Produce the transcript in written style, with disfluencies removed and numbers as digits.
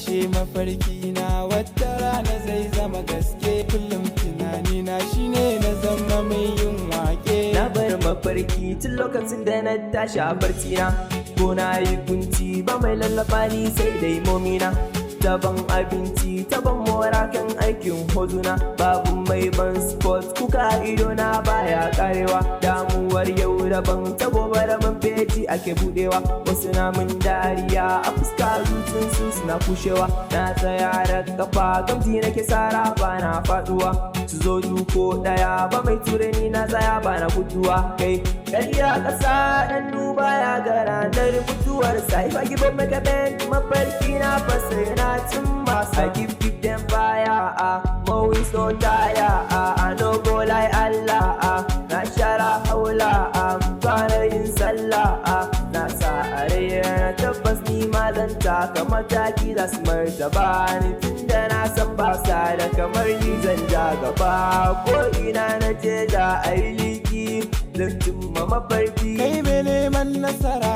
ashe mafarki na wata rana zai zama gaske. Kullum tunani na shine na zama mai yin wake. Na bar mafarki tun lokacin da na tashi a barci na, ko na yi kunci ba mai lallaba ni sai dai momina. Taban abinci taban mora kan aikin hozuna, babu mai ban sport kuka ido na baya karewa. Damuwar yau daban ta gobe daban feji ake budewa. Wasu na mun dariya a fuska zuciyar su suna kushewa. Na tsaya da kafa gamji nake sara ba na faduwa. Su zo duko daya ba mai ture ni na tsaya ba na guduwa. Kai ƙarya ƙasa ɗan duba ya ga ranar mutuwar sa. If I give up make a bend mafarki na fasa yana cin masa. I give them fire, always no tire, I no go like Allah, na shara haula, fara yin sallah, na sa a raina tabbas ni ma zan taka mataki za su martaba ni. Tunda na san ba sa da kamar ni zan ja gaba, ko ina na je da ayi liki zan cimma mafarki. Kai mai neman nasara